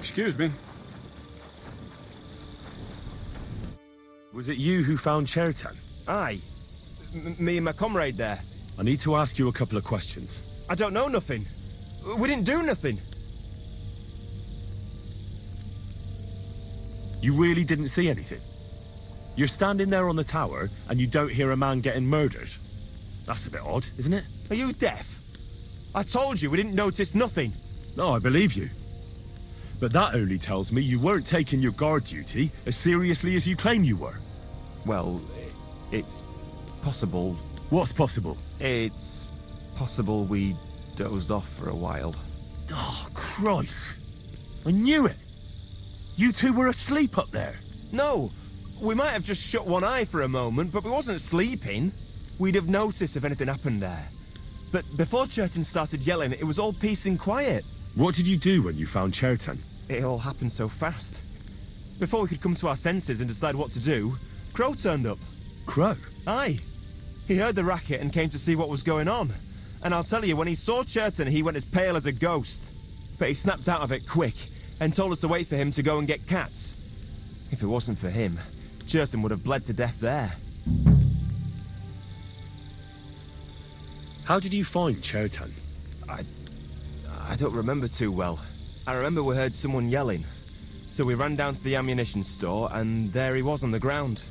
Excuse me. Was it you who found Chertan? Aye. Me and my comrade there. I need to ask you a couple of questions. I don't know nothing. We didn't do nothing. You really didn't see anything? You're standing there on the tower, and you don't hear a man getting murdered? That's a bit odd, isn't it? Are you deaf? I told you we didn't notice nothing. No, I believe you. But that only tells me you weren't taking your guard duty as seriously as you claim you were. Well, it's possible. What's possible? It's possible we dozed off for a while. Oh, Christ. I knew it. You two were asleep up there. No, we might have just shut one eye for a moment, but we wasn't sleeping. We'd have noticed if anything happened there. But before Chertan started yelling, it was all peace and quiet. What did you do when you found Chertan? It all happened so fast. Before we could come to our senses and decide what to do, Crow turned up. Crow? Aye. He heard the racket and came to see what was going on. And I'll tell you, when he saw Chertan, he went as pale as a ghost. But he snapped out of it quick and told us to wait for him to go and get cats. If it wasn't for him, Chertan would have bled to death there. How did you find Chertan? I don't remember too well. I remember we heard someone yelling. So we ran down to the ammunition store, and there he was on the ground.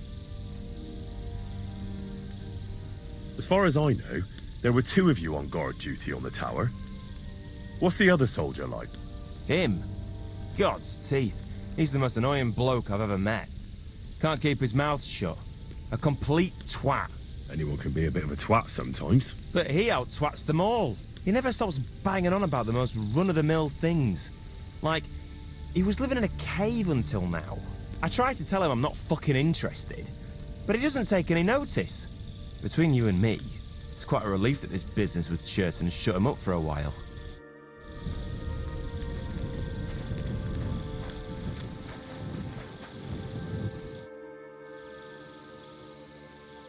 As far as I know, there were two of you on guard duty on the tower. What's the other soldier like? Him? God's teeth. He's the most annoying bloke I've ever met. Can't keep his mouth shut. A complete twat. Anyone can be a bit of a twat sometimes. But he out-twats them all. He never stops banging on about the most run-of-the-mill things. Like, he was living in a cave until now. I tried to tell him I'm not fucking interested, but he doesn't take any notice. Between you and me, it's quite a relief that this business with Chertan shut him up for a while.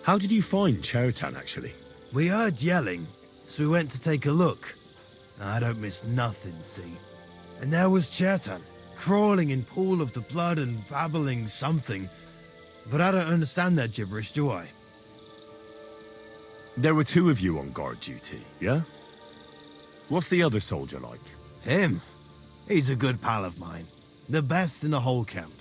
How did you find Chertan, actually? We heard yelling, so we went to take a look. I don't miss nothing, see? And there was Chertan, crawling in pool of the blood and babbling something. But I don't understand that gibberish, do I? There were two of you on guard duty, yeah? What's the other soldier like? Him? He's a good pal of mine. The best in the whole camp.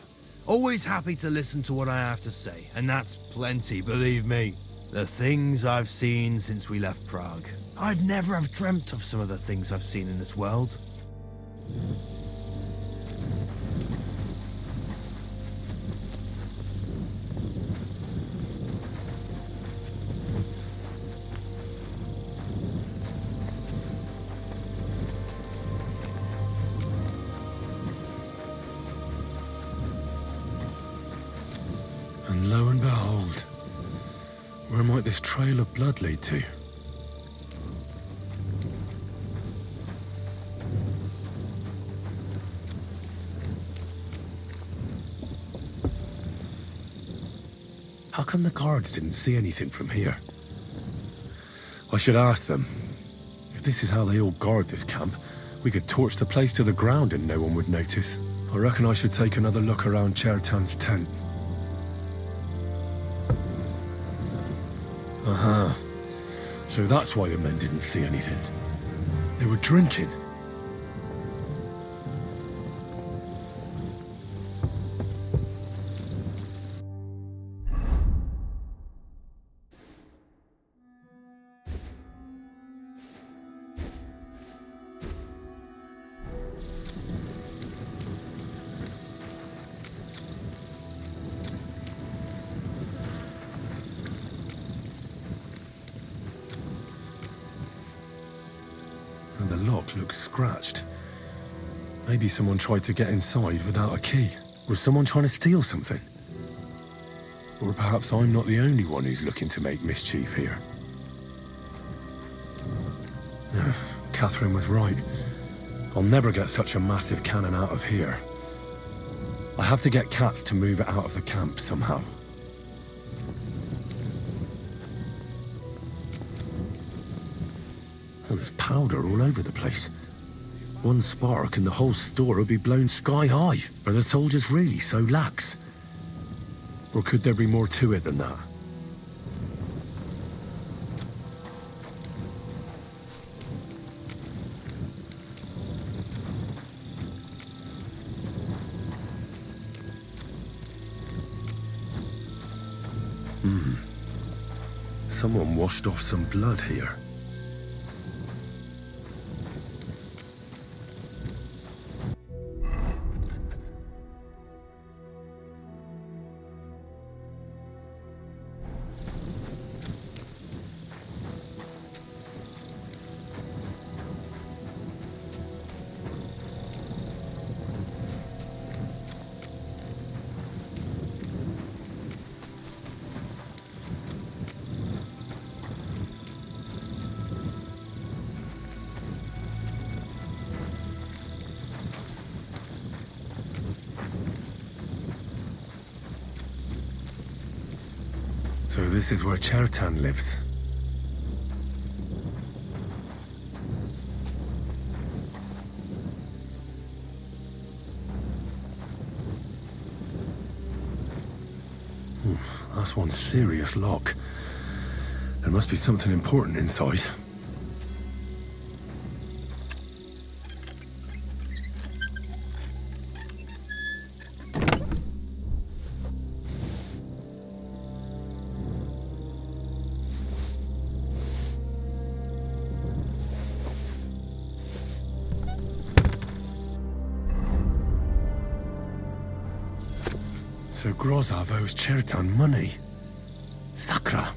Always happy to listen to what I have to say, and that's plenty, believe me. The things I've seen since we left Prague. I'd never have dreamt of some of the things I've seen in this world. And lo and behold, where might this trail of blood lead to? How come the guards didn't see anything from here? I should ask them. If this is how they all guard this camp, we could torch the place to the ground and no one would notice. I reckon I should take another look around Chertan's tent. Uh-huh. So that's why the men didn't see anything. They were drinking. And the lock looks scratched. Maybe someone tried to get inside without a key. Was someone trying to steal something? Or perhaps I'm not the only one who's looking to make mischief here. Catherine was right. I'll never get such a massive cannon out of here. I have to get Cats to move it out of the camp somehow. Oh, there's powder all over the place. One spark and the whole store would be blown sky high. Are the soldiers really so lax? Or could there be more to it than that? Someone washed off some blood here. So this is where Chertan lives. That's one serious lock. There must be something important inside. So Grozov owes Chertan money. Sakra.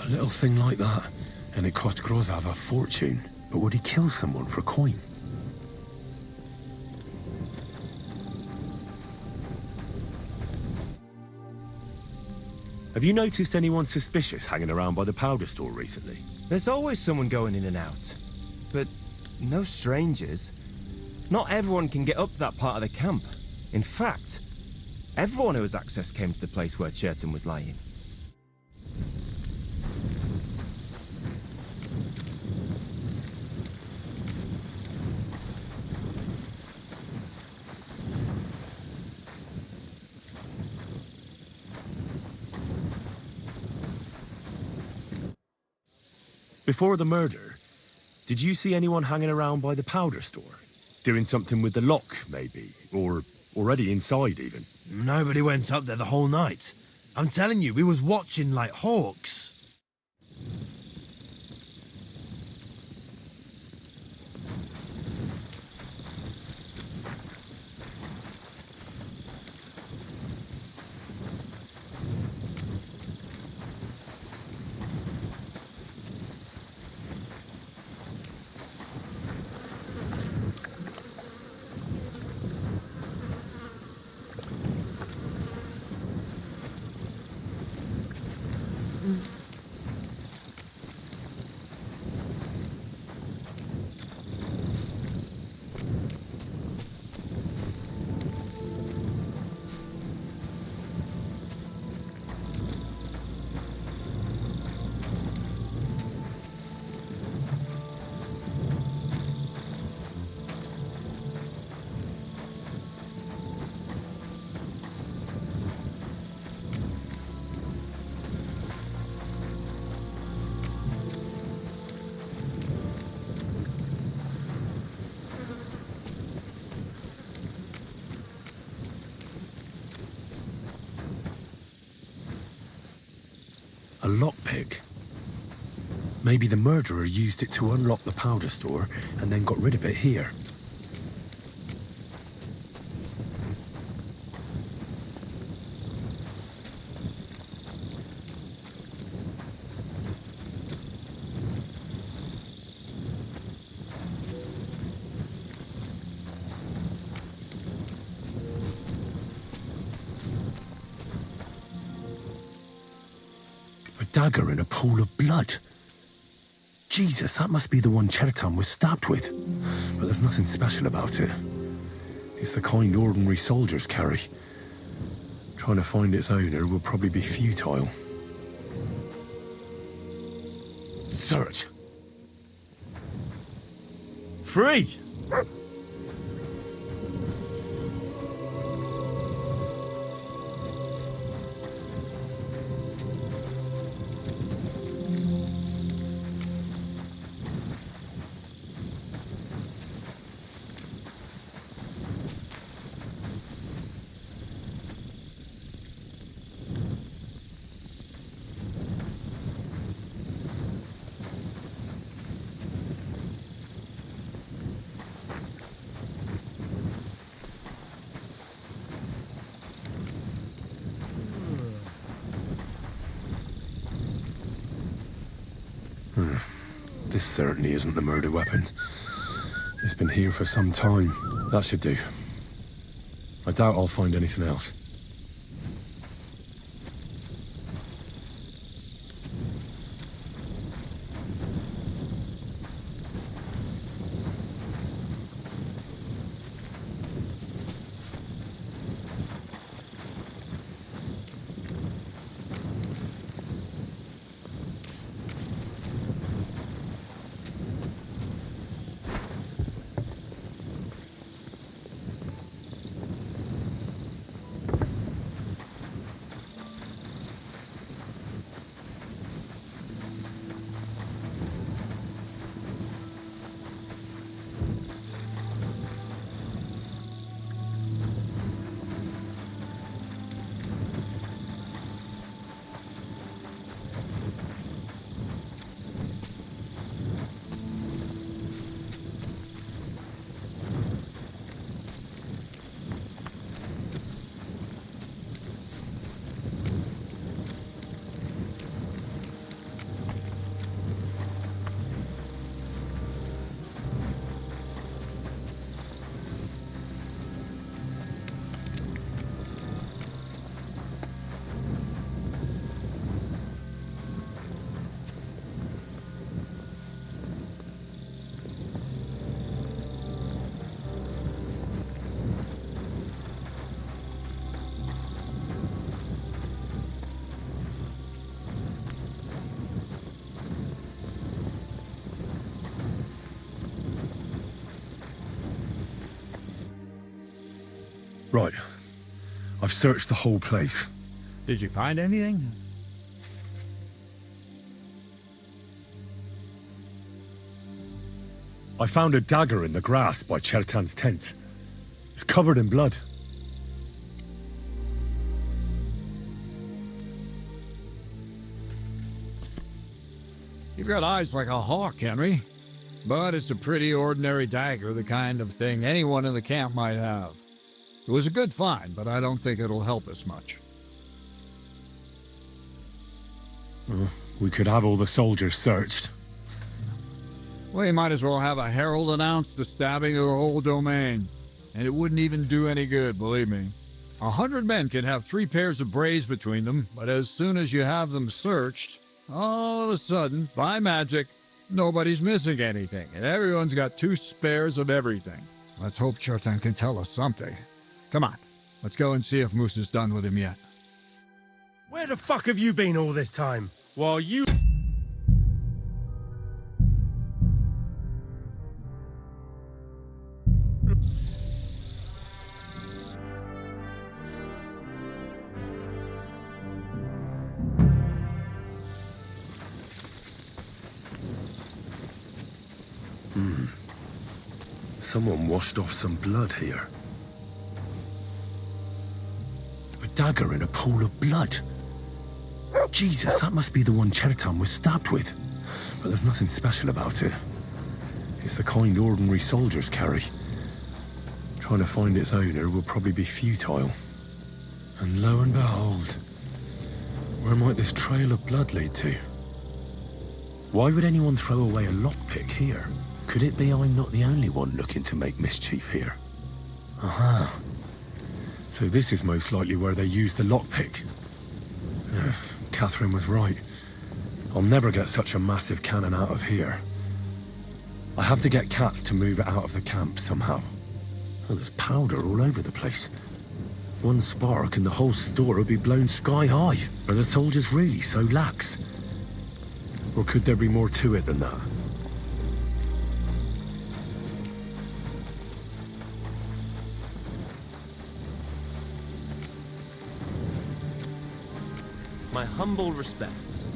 A little thing like that, and it cost Grozov a fortune. But would he kill someone for coin? Have you noticed anyone suspicious hanging around by the powder store recently? There's always someone going in and out. But no strangers. Not everyone can get up to that part of the camp. In fact, everyone who has access came to the place where Chertan was lying. Before the murder, did you see anyone hanging around by the powder store? Doing something with the lock, maybe? Or already inside, even? Nobody went up there the whole night. I'm telling you, we was watching like hawks. A lockpick. Maybe the murderer used it to unlock the powder store and then got rid of it here. A dagger in a pool of blood. Jesus, that must be the one Cheriton was stabbed with. But there's nothing special about it. It's the kind ordinary soldiers carry. Trying to find its owner will probably be futile. Search. Free! This certainly isn't the murder weapon. It's been here for some time. That should do. I doubt I'll find anything else. Right. I've searched the whole place. Did you find anything? I found a dagger in the grass by Chertan's tent. It's covered in blood. You've got eyes like a hawk, Henry. But it's a pretty ordinary dagger, the kind of thing anyone in the camp might have. It was a good find, but I don't think it'll help us much. We could have all the soldiers searched. We might as well have a herald announce the stabbing of the whole domain. And it wouldn't even do any good, believe me. 100 men can have 3 pairs of braves between them, but as soon as you have them searched, all of a sudden, by magic, nobody's missing anything, and everyone's got 2 spares of everything. Let's hope Chertan can tell us something. Come on, let's go and see if Moose is done with him yet. Where the fuck have you been all this time? While you... Someone washed off some blood here. A dagger in a pool of blood. Jesus, that must be the one Chertan was stabbed with. But there's nothing special about it. It's the kind ordinary soldiers carry. Trying to find its owner will probably be futile. And lo and behold, where might this trail of blood lead to? Why would anyone throw away a lockpick here? Could it be I'm not the only one looking to make mischief here? Aha. So this is most likely where they used the lockpick. Catherine was right. I'll never get such a massive cannon out of here. I have to get Cats to move it out of the camp somehow. Oh, there's powder all over the place. One spark and the whole store would be blown sky high. Are the soldiers really so lax? Or could there be more to it than that? My humble respects.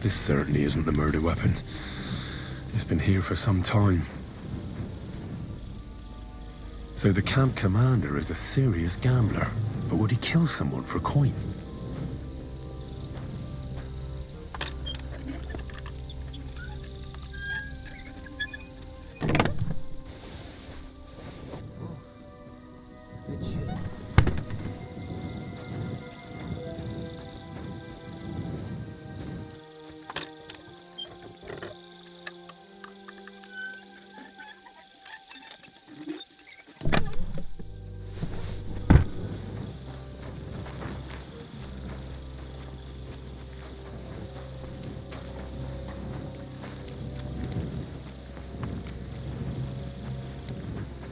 This certainly isn't the murder weapon. It's been here for some time. So the camp commander is a serious gambler, but would he kill someone for coin?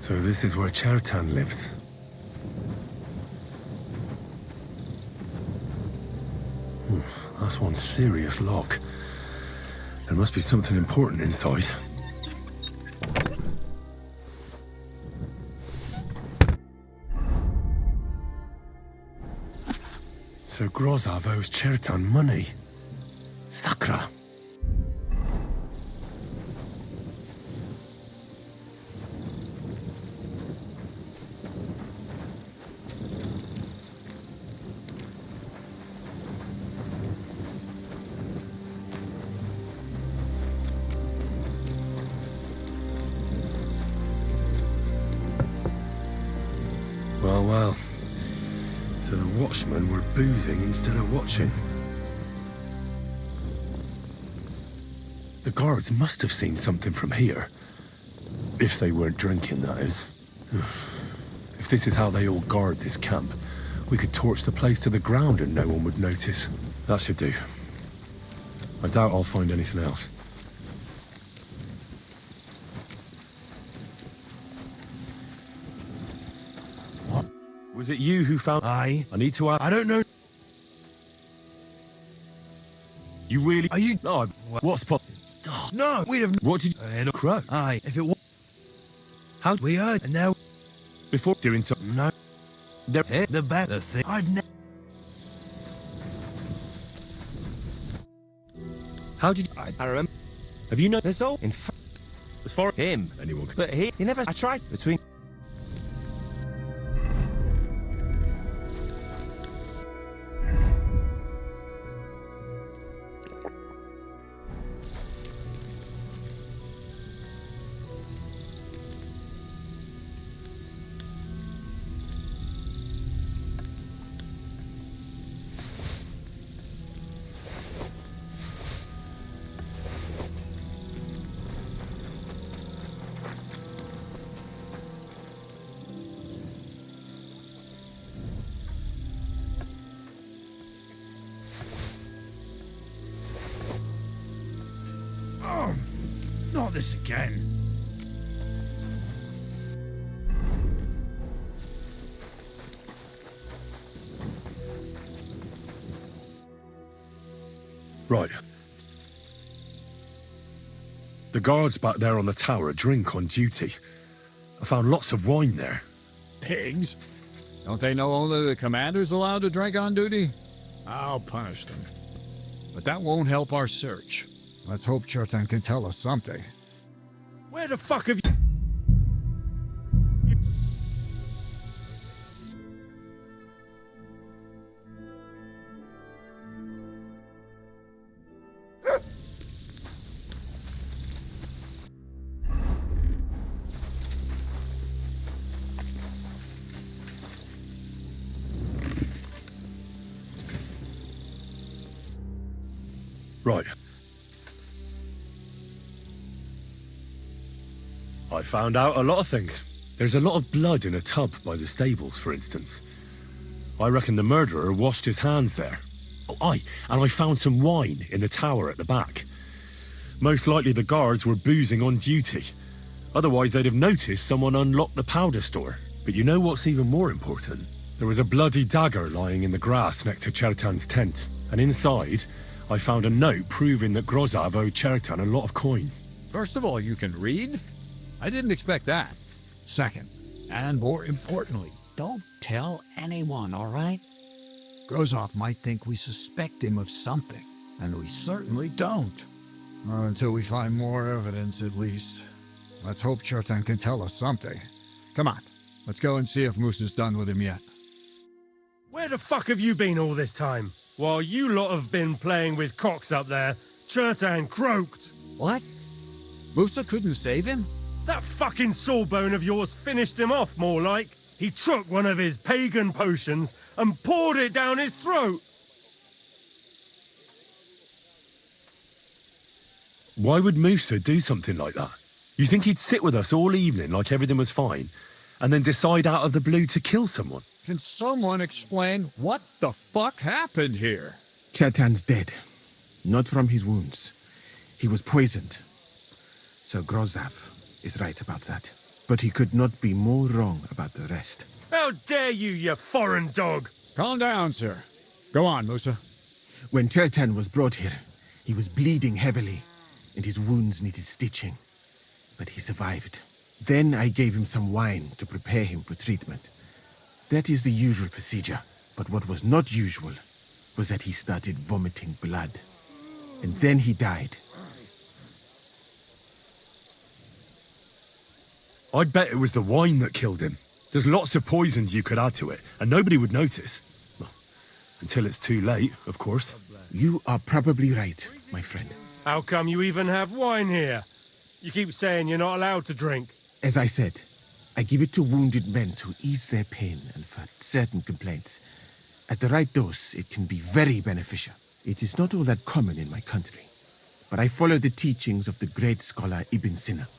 So this is where Chertan lives. That's one serious lock. There must be something important inside. So Grozov owes Chertan money. Sakra. Well. So the watchmen were boozing instead of watching. The guards must have seen something from here. If they weren't drinking, that is. If this is how they all guard this camp, we could torch the place to the ground and no one would notice. That should do. I doubt I'll find anything else. Was it you who found... I I need to ask... I don't know. You really... Are you... No, what's... No, we'd have... What did you... Crow. Aye, if it was... How... We heard, and now... Before doing something... No. There... The bet, the thing... I'd never... How did you... I remember. Have you know... There's all in fact As far as... him. Anyone could... But he never. I tried between. Oh, not this again. Right. The guards back there on the tower drink on duty. I found lots of wine there. Pigs? Don't they know only the commander's allowed to drink on duty? I'll punish them. But that won't help our search. Let's hope Chertan can tell us something. Where the fuck have you... Right. I found out a lot of things. There's a lot of blood in a tub by the stables, for instance. I reckon the murderer washed his hands there. Oh, aye, and I found some wine in the tower at the back. Most likely the guards were boozing on duty. Otherwise they'd have noticed someone unlocked the powder store. But you know what's even more important? There was a bloody dagger lying in the grass next to Chertan's tent. And inside, I found a note proving that Grozav owed Chertan a lot of coin. First of all, you can read? I didn't expect that. Second, and more importantly, don't tell anyone, all right? Grozov might think we suspect him of something, and we certainly don't. Well, until we find more evidence, at least. Let's hope Chertan can tell us something. Come on, let's go and see if Musa's done with him yet. Where the fuck have you been all this time? While you lot have been playing with cocks up there, Chertan croaked. What? Musa couldn't save him? That fucking sawbone of yours finished him off, more like. He took one of his pagan potions and poured it down his throat. Why would Musa do something like that? You think he'd sit with us all evening like everything was fine, and then decide out of the blue to kill someone? Can someone explain what the fuck happened here? Chertan's dead. Not from his wounds. He was poisoned. So Grozav is right about that. But he could not be more wrong about the rest. How dare you, you foreign dog! Calm down, sir. Go on, Musa. When Chertan was brought here, he was bleeding heavily, and his wounds needed stitching. But he survived. Then I gave him some wine to prepare him for treatment. That is the usual procedure. But what was not usual was that he started vomiting blood. And then he died. I'd bet it was the wine that killed him. There's lots of poisons you could add to it, and nobody would notice. Well, until it's too late, of course. You are probably right, my friend. How come you even have wine here? You keep saying you're not allowed to drink. As I said, I give it to wounded men to ease their pain and for certain complaints. At the right dose, it can be very beneficial. It is not all that common in my country, but I follow the teachings of the great scholar Ibn Sina.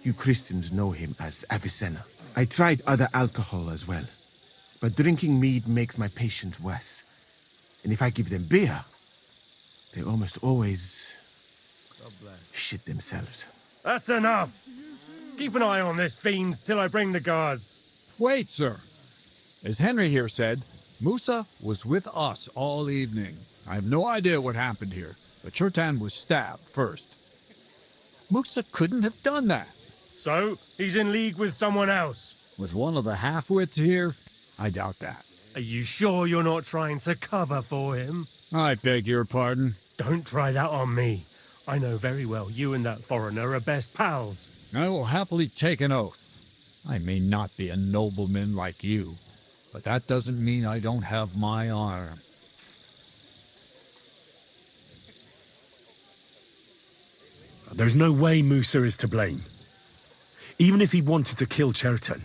You Christians know him as Avicenna. I tried other alcohol as well, but drinking mead makes my patients worse. And if I give them beer, they almost always shit themselves. That's enough! Keep an eye on this fiend till I bring the guards. Wait, sir. As Henry here said, Musa was with us all evening. I have no idea what happened here, but Chertan was stabbed first. Musa couldn't have done that. So, he's in league with someone else. With one of the half-wits here, I doubt that. Are you sure you're not trying to cover for him? I beg your pardon. Don't try that on me. I know very well you and that foreigner are best pals. I will happily take an oath. I may not be a nobleman like you, but that doesn't mean I don't have my honor. There's no way Musa is to blame. Even if he wanted to kill Chertan,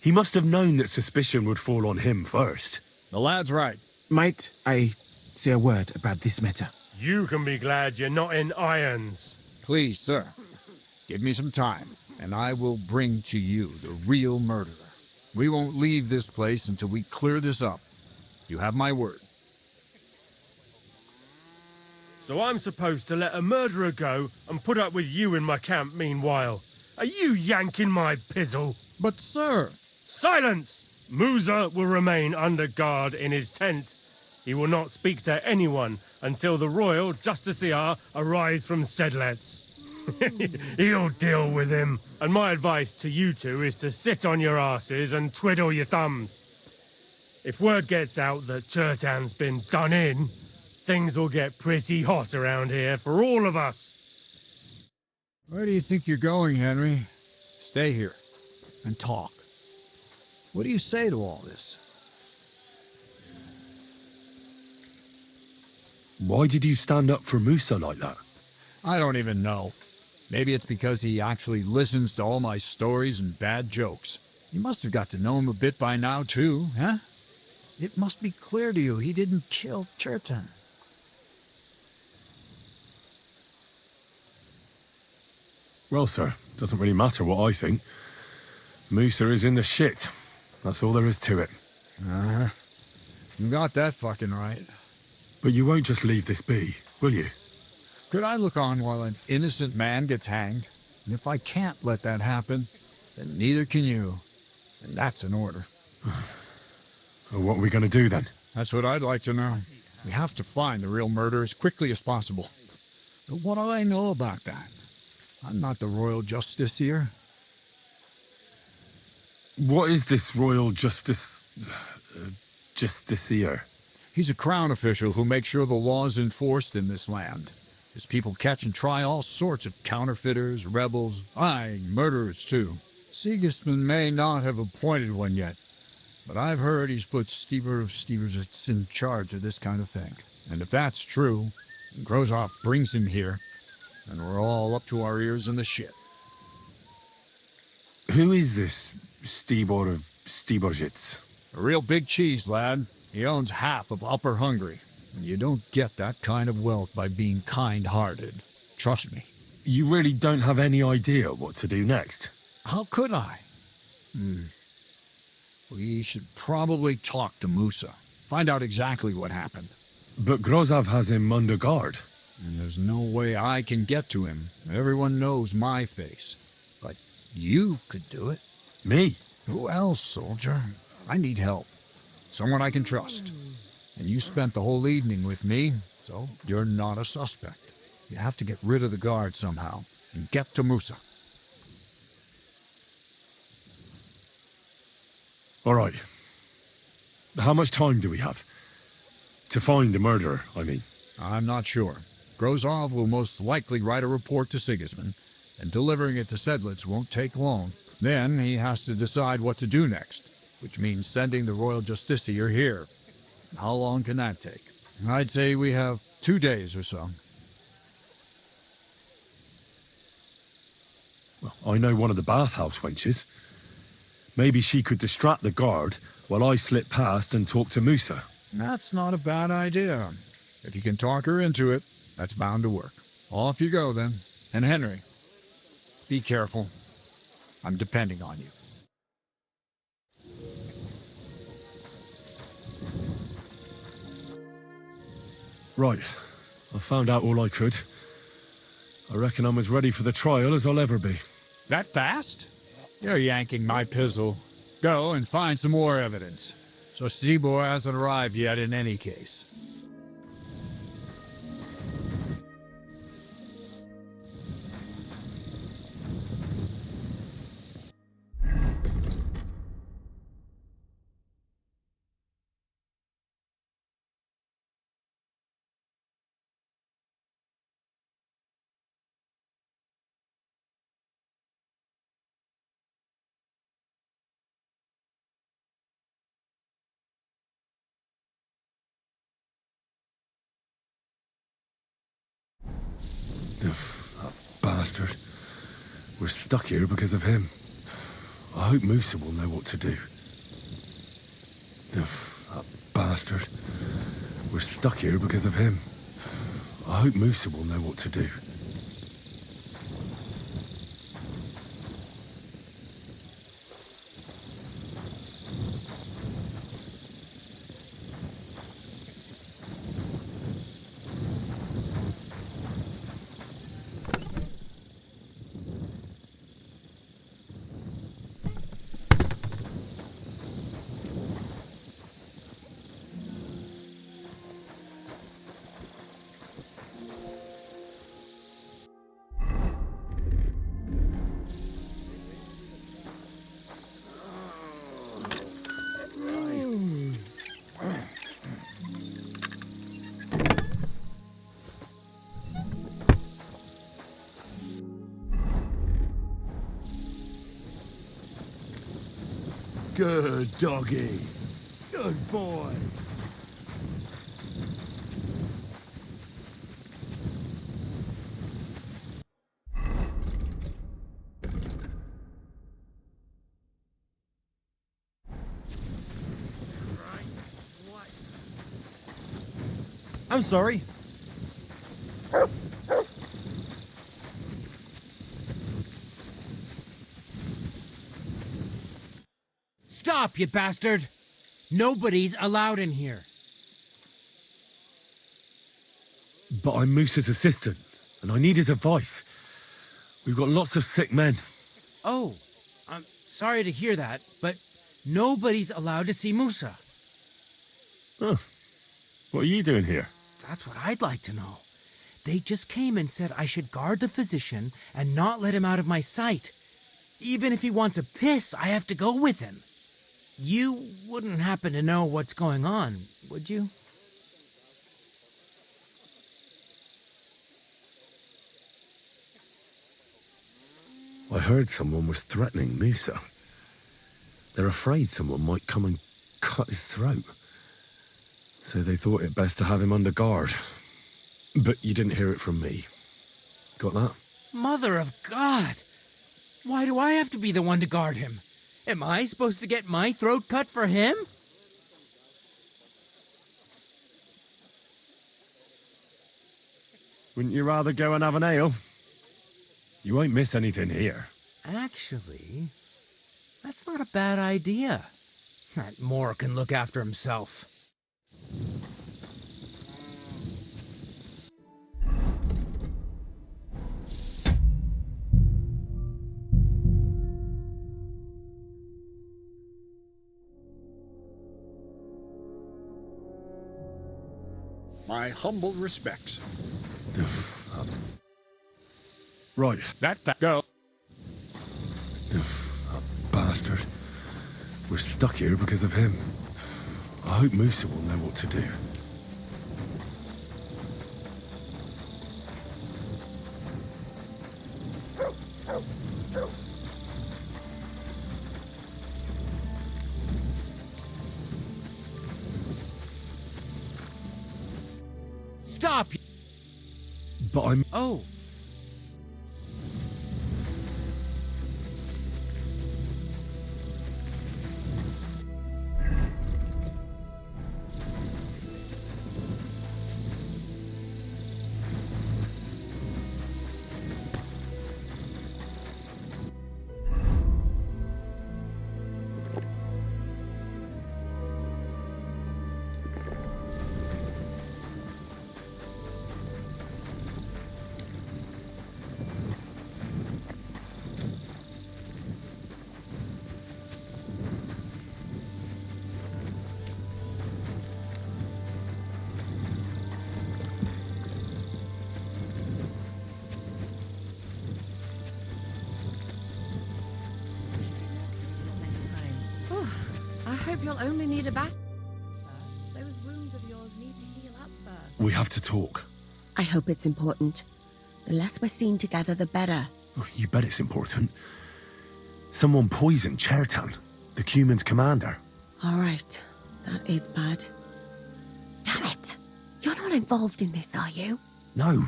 he must have known that suspicion would fall on him first. The lad's right. Might I say a word about this matter? You can be glad you're not in irons. Please, sir, give me some time, and I will bring to you the real murderer. We won't leave this place until we clear this up. You have my word. So I'm supposed to let a murderer go and put up with you in my camp meanwhile. Are you yanking my pizzle? But, sir... Silence! Musa will remain under guard in his tent. He will not speak to anyone until the royal justiciar arrives from Sedlets. He'll deal with him. And my advice to you two is to sit on your asses and twiddle your thumbs. If word gets out that Chertan's been done in, things will get pretty hot around here for all of us. Where do you think you're going, Henry? Stay here and talk. What do you say to all this? Why did you stand up for Musa like that? I don't even know. Maybe it's because he actually listens to all my stories and bad jokes. You must have got to know him a bit by now, too, huh? It must be clear to you he didn't kill Chertan. Well, sir, doesn't really matter what I think. Musa is in the shit. That's all there is to it. You got that fucking right. But you won't just leave this be, will you? Could I look on while an innocent man gets hanged? And if I can't let that happen, then neither can you. And that's an order. Well, what are we going to do then? That's what I'd like to know. We have to find the real murderer as quickly as possible. But what do I know about that? I'm not the royal justiciar. What is this royal justiciar? He's a crown official who makes sure the law's enforced in this land. His people catch and try all sorts of counterfeiters, rebels, aye, murderers too. Sigismund may not have appointed one yet, but I've heard he's put Stever of Steversitz in charge of this kind of thing. And if that's true, and Grozov brings him here, then we're all up to our ears in the shit. Who is this Stibor of Steversitz? A real big cheese, lad. He owns half of Upper Hungary. And you don't get that kind of wealth by being kind-hearted. Trust me. You really don't have any idea what to do next? How could I? We should probably talk to Musa. Find out exactly what happened. But Grozov has him under guard. And there's no way I can get to him. Everyone knows my face. But you could do it. Me? Who else, soldier? I need help. Someone I can trust. And you spent the whole evening with me, so you're not a suspect. You have to get rid of the guard somehow, and get to Musa. All right. How much time do we have? To find the murderer, I mean. I'm not sure. Grozov will most likely write a report to Sigismund, and delivering it to Sedlitz won't take long. Then he has to decide what to do next, which means sending the royal justiciar here. And how long can that take? I'd say we have 2 days or so. Well, I know one of the bathhouse wenches. Maybe she could distract the guard while I slip past and talk to Musa. That's not a bad idea. If you can talk her into it, that's bound to work. Off you go, then. And Henry, be careful. I'm depending on you. Right. I found out all I could. I reckon I'm as ready for the trial as I'll ever be. That fast? You're yanking my pizzle. Go and find some more evidence. So Stibor hasn't arrived yet in any case. That bastard. We're stuck here because of him. I hope Musa will know what to do. That bastard. We're stuck here because of him. I hope Musa will know what to do. Good doggy. Good boy. I'm sorry. Stop, you bastard! Nobody's allowed in here. But I'm Moose's assistant, and I need his advice. We've got lots of sick men. Oh, I'm sorry to hear that, but nobody's allowed to see Musa. Oh, what are you doing here? That's what I'd like to know. They just came and said I should guard the physician and not let him out of my sight. Even if he wants a piss, I have to go with him. You wouldn't happen to know what's going on, would you? I heard someone was threatening Musa. They're afraid someone might come and cut his throat. So they thought it best to have him under guard. But you didn't hear it from me. Got that? Mother of God! Why do I have to be the one to guard him? Am I supposed to get my throat cut for him? Wouldn't you rather go and have an ale? You won't miss anything here. Actually, that's not a bad idea. That Moore can look after himself. My humble respects. Right. That go. That bastard. We're stuck here because of him. I hope Musa will know what to do. Stop! But I'm... Oh. I hope you'll only need a bath, sir. Those wounds of yours need to heal up first. We have to talk. I hope it's important. The less we're seen together, the better. Oh, you bet it's important. Someone poisoned Chertan, the Cuman's commander. All right, that is bad. Damn it! You're not involved in this, are you? No.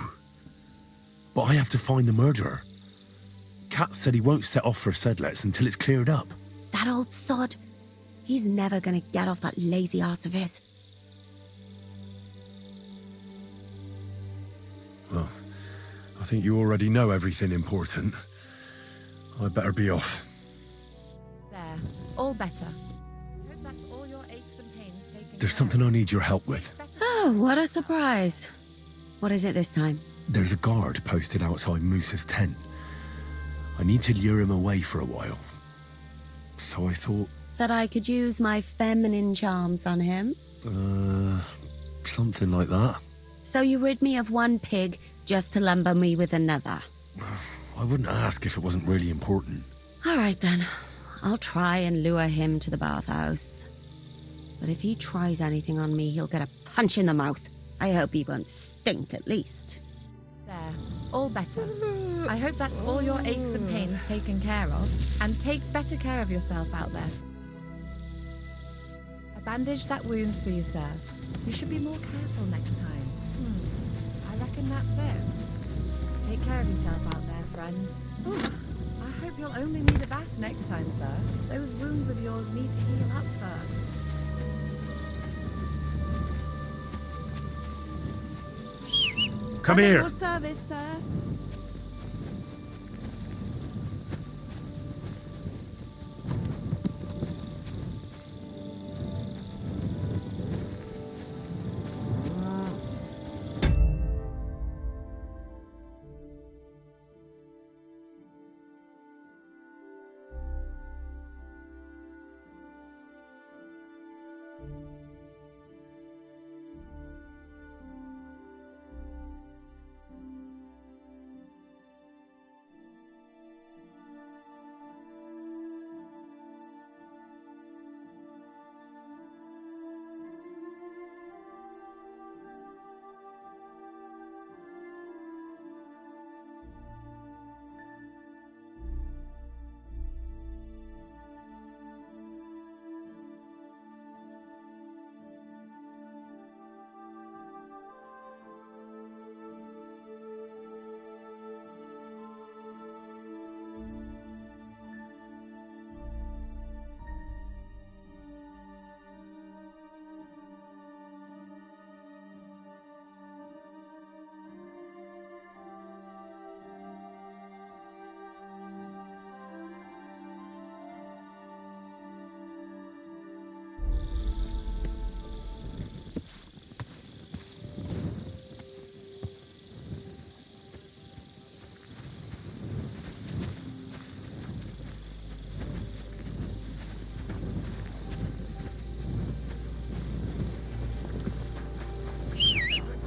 But I have to find the murderer. Kat said he won't set off for Sedlets until it's cleared up. That old sod. He's never gonna get off that lazy arse of his. Well, I think you already know everything important. I better be off. There, all better. I hope that's all your aches and pains taken There's care something of. I need your help with. Oh, what a surprise. What is it this time? There's a guard posted outside Moose's tent. I need to lure him away for a while. So I thought... That I could use my feminine charms on him? Something like that. So you rid me of one pig just to lumber me with another? I wouldn't ask if it wasn't really important. All right then. I'll try and lure him to the bathhouse. But if he tries anything on me, he'll get a punch in the mouth. I hope he won't stink at least. There, all better. I hope that's all your aches and pains taken care of. And take better care of yourself out there. I bandaged that wound for you, sir. You should be more careful next time. I reckon that's it. Take care of yourself out there, friend. I hope you'll only need a bath next time, sir. Those wounds of yours need to heal up first. Come here! Your service, sir.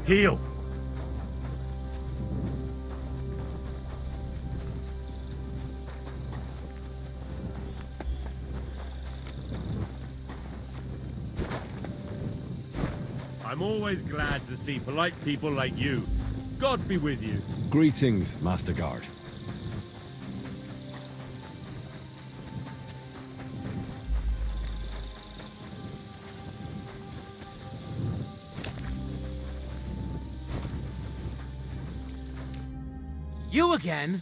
Heal! I'm always glad to see polite people like you. God be with you. Greetings, Master Guard. You again?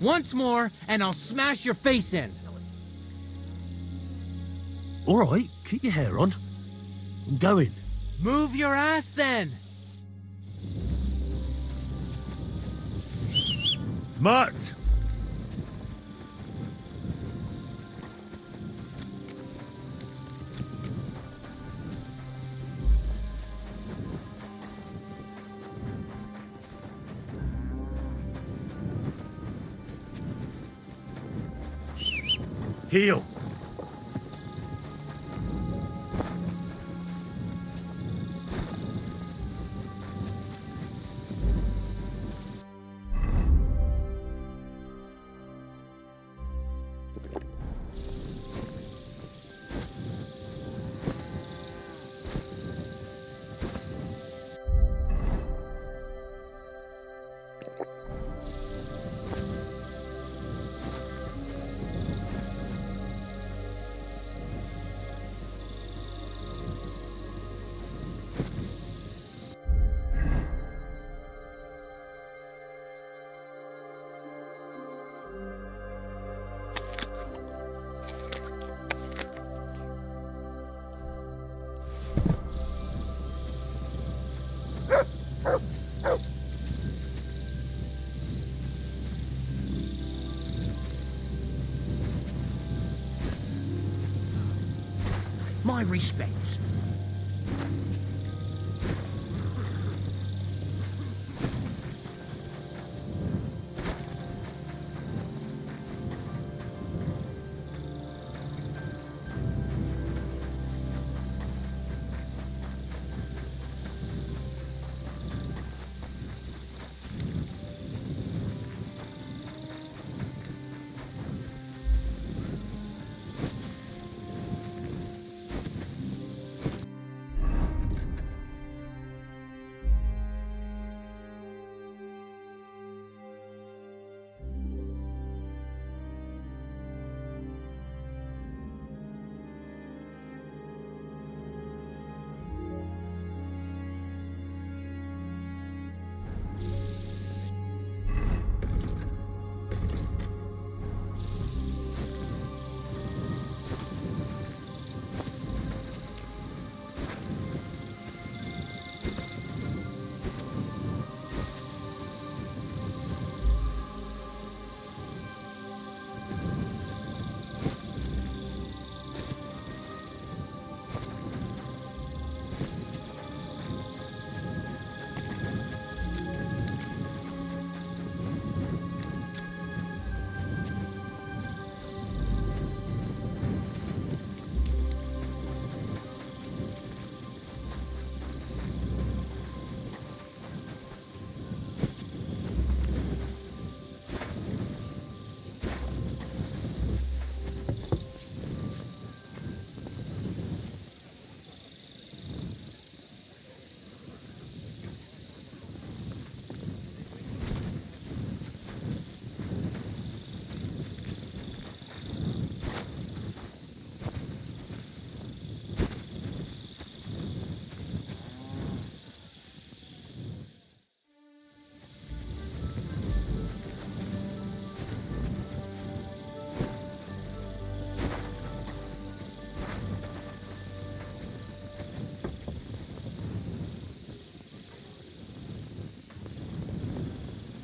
Once more, and I'll smash your face in. Alright, keep your hair on. I'm going. Move your ass then. Mutt! Heal! My respects.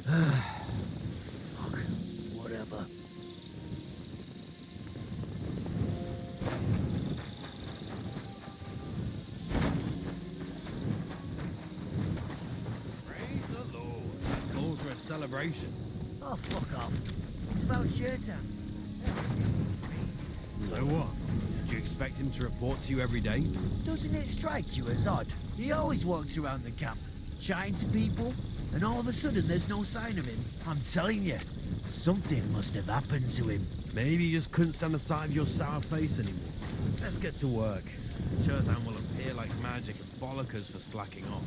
Fuck. Whatever. Praise the Lord. That calls for a celebration. Oh, fuck off. It's about your time. So what? Did you expect him to report to you every day? Doesn't it strike you as odd? He always walks around the camp. chatting to people, and all of a sudden there's no sign of him. I'm telling you, something must have happened to him. Maybe he just couldn't stand the sight of your sour face anymore. Let's get to work. Chertham will appear like magic and bollock us for slacking off.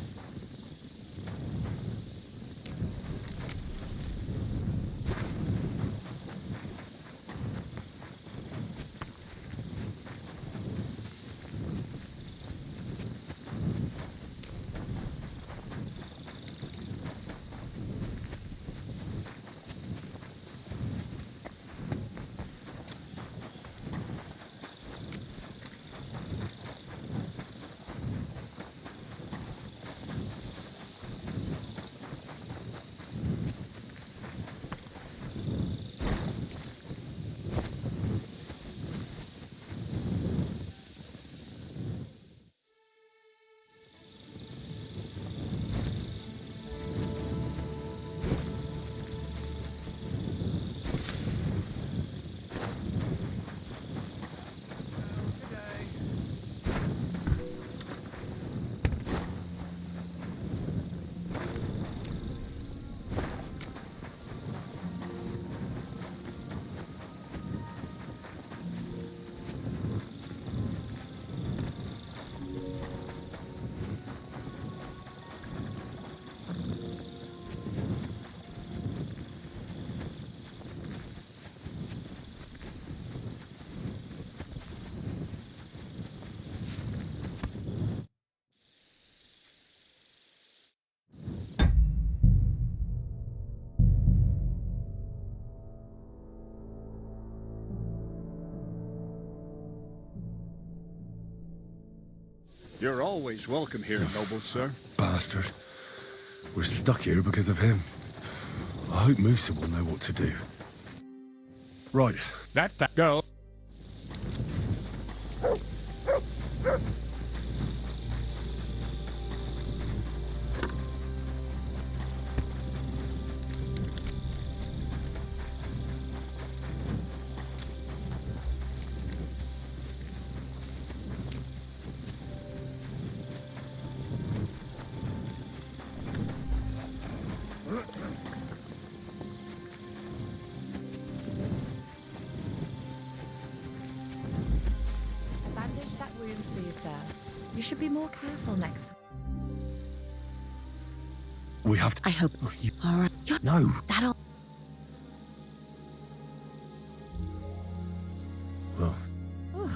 You're always welcome here, noble sir. Bastard. We're stuck here because of him. I hope Musa will know what to do. Right. Go. I bandaged that wound for you, sir. You should be more careful next time. We have to... I hope. All right. No. That'll. Well, You'll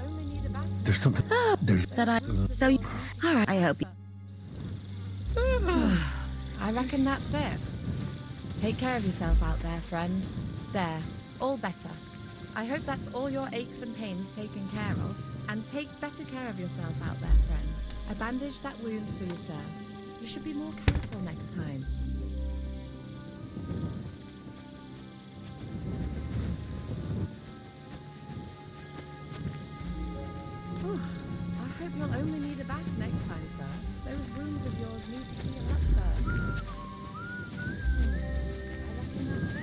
only need a bath. there's something... There's... That I. So. All right. I hope you. I reckon that's it. Take care of yourself out there, friend. There, all better. I hope that's all your aches and pains taken care of. And take better care of yourself out there, friend. I bandaged that wound for you, sir. You should be more careful next time. Whew. I hope you'll only need a bath next time, sir. Those wounds of yours need to heal up first. I reckon that's it.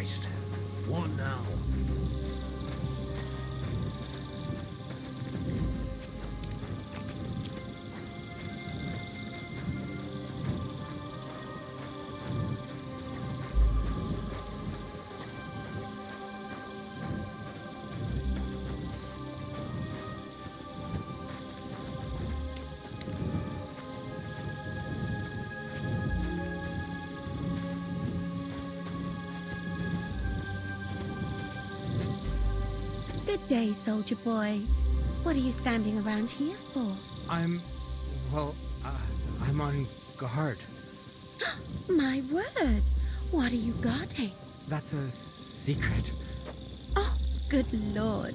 Christ. What now? Good day, soldier boy. What are you standing around here for? I'm on guard. My word! What are you guarding? That's a secret. Oh, good lord.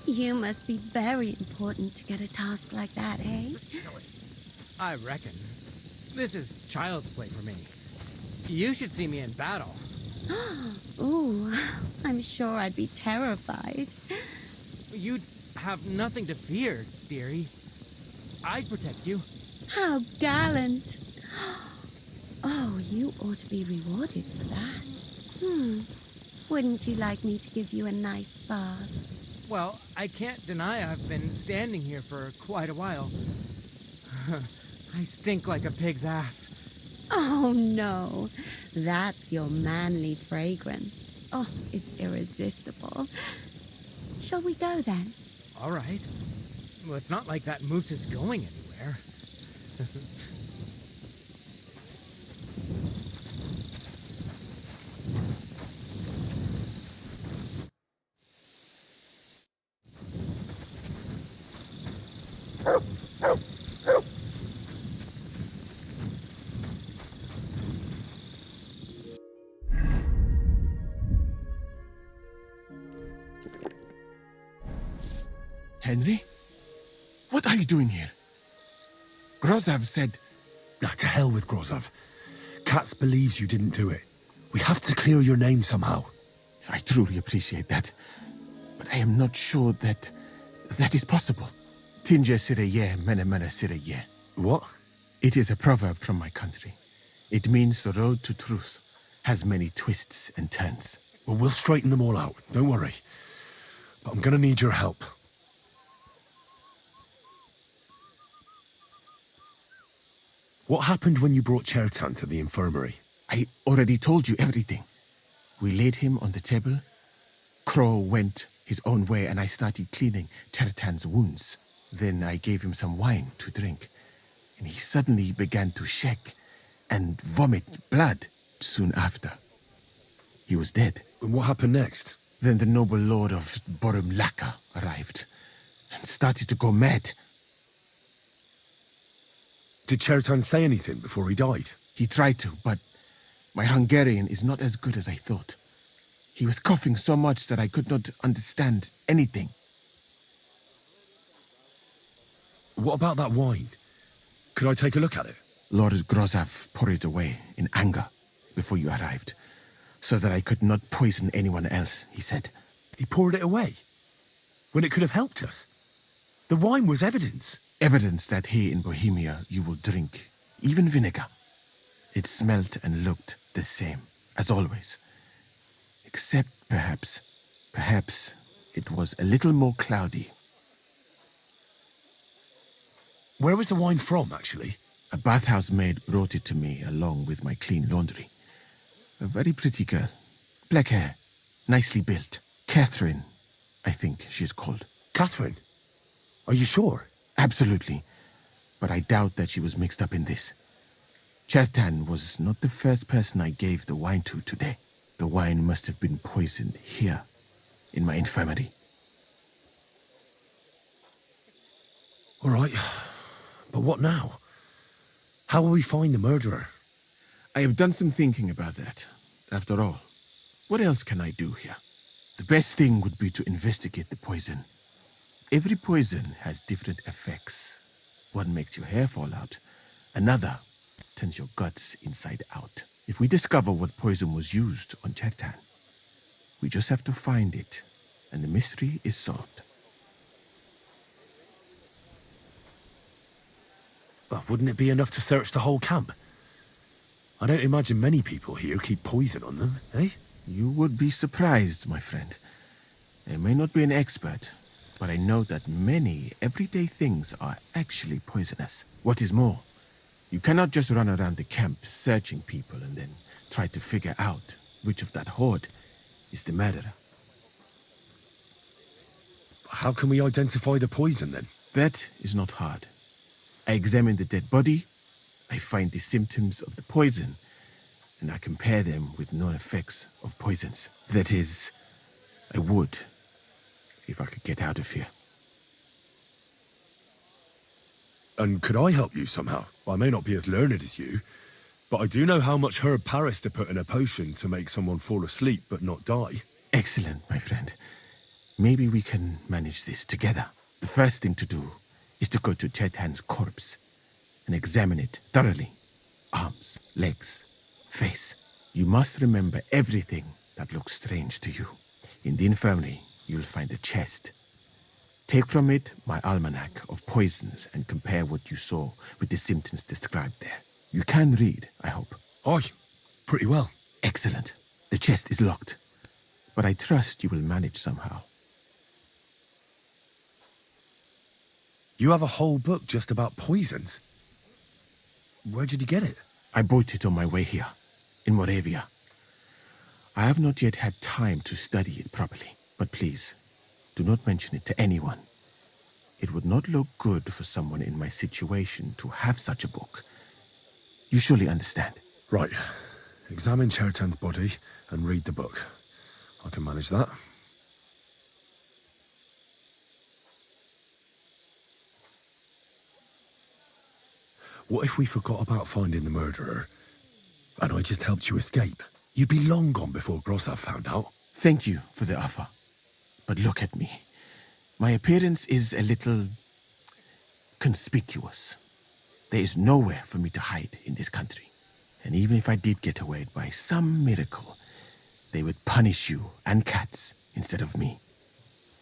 You must be very important to get a task like that, eh? I reckon. This is child's play for me. You should see me in battle. Ooh, I'm sure I'd be terrified. You'd have nothing to fear, dearie. I'd protect you. How gallant. Oh, you ought to be rewarded for that. Wouldn't you like me to give you a nice bath? Well, I can't deny I've been standing here for quite a while. I stink like a pig's ass. Oh, no. That's your manly fragrance. Oh, it's irresistible. Shall we go then? All right. Well, it's not like that moose is going anywhere. Henry? What are you doing here? Grozav said... Nah, to hell with Grozov. Katz believes you didn't do it. We have to clear your name somehow. I truly appreciate that. But I am not sure that is possible. Tinja sireye, mene mene sireye. What? It is a proverb from my country. It means the road to truth has many twists and turns. Well, we'll straighten them all out. Don't worry. But I'm gonna need your help. What happened when you brought Chertan to the infirmary? I already told you everything. We laid him on the table. Crow went his own way and I started cleaning Chertan's wounds. Then I gave him some wine to drink. And he suddenly began to shake and vomit blood soon after. He was dead. And what happened next? Then the noble lord of Borumlaka arrived and started to go mad. Did Chertan say anything before he died? He tried to, but my Hungarian is not as good as I thought. He was coughing so much that I could not understand anything. What about that wine? Could I take a look at it? Lord Grozav poured it away in anger before you arrived, so that I could not poison anyone else, he said. He poured it away? When it could have helped us? The wine was evidence. Evidence that here in Bohemia you will drink even vinegar. It smelt and looked the same as always. Except perhaps it was a little more cloudy. Where was the wine from, actually? A bathhouse maid brought it to me along with my clean laundry. A very pretty girl. Black hair, nicely built. Catherine, I think she's called. Catherine? Are you sure? Absolutely. But I doubt that she was mixed up in this. Chertan was not the first person I gave the wine to today. The wine must have been poisoned here, in my infirmary. All right. But what now? How will we find the murderer? I have done some thinking about that. After all, what else can I do here? The best thing would be to investigate the poison. Every poison has different effects. One makes your hair fall out. Another turns your guts inside out. If we discover what poison was used on Chertan, we just have to find it, and the mystery is solved. But wouldn't it be enough to search the whole camp? I don't imagine many people here keep poison on them, eh? You would be surprised, my friend. I may not be an expert, but I know that many everyday things are actually poisonous. What is more, you cannot just run around the camp searching people and then try to figure out which of that horde is the murderer. How can we identify the poison then? That is not hard. I examine the dead body, I find the symptoms of the poison, and I compare them with known effects of poisons. That is, I would, if I could get out of here. And could I help you somehow? I may not be as learned as you, but I do know how much herb Paris to put in a potion to make someone fall asleep but not die. Excellent, my friend. Maybe we can manage this together. The first thing to do is to go to Chetan's corpse and examine it thoroughly. Arms, legs, face. You must remember everything that looks strange to you. In the infirmary, you'll find a chest. Take from it my almanac of poisons and compare what you saw with the symptoms described there. You can read, I hope. Aye, pretty well. Excellent. The chest is locked, but I trust you will manage somehow. You have a whole book just about poisons? Where did you get it? I bought it on my way here, in Moravia. I have not yet had time to study it properly, but please, do not mention it to anyone. It would not look good for someone in my situation to have such a book. You surely understand. Right. Examine Cheriton's body and read the book. I can manage that. What if we forgot about finding the murderer, and I just helped you escape? You'd be long gone before Grossav found out. Thank you for the offer. But look at me. My appearance is a little conspicuous. There is nowhere for me to hide in this country. And even if I did get away by some miracle, they would punish you and cats instead of me.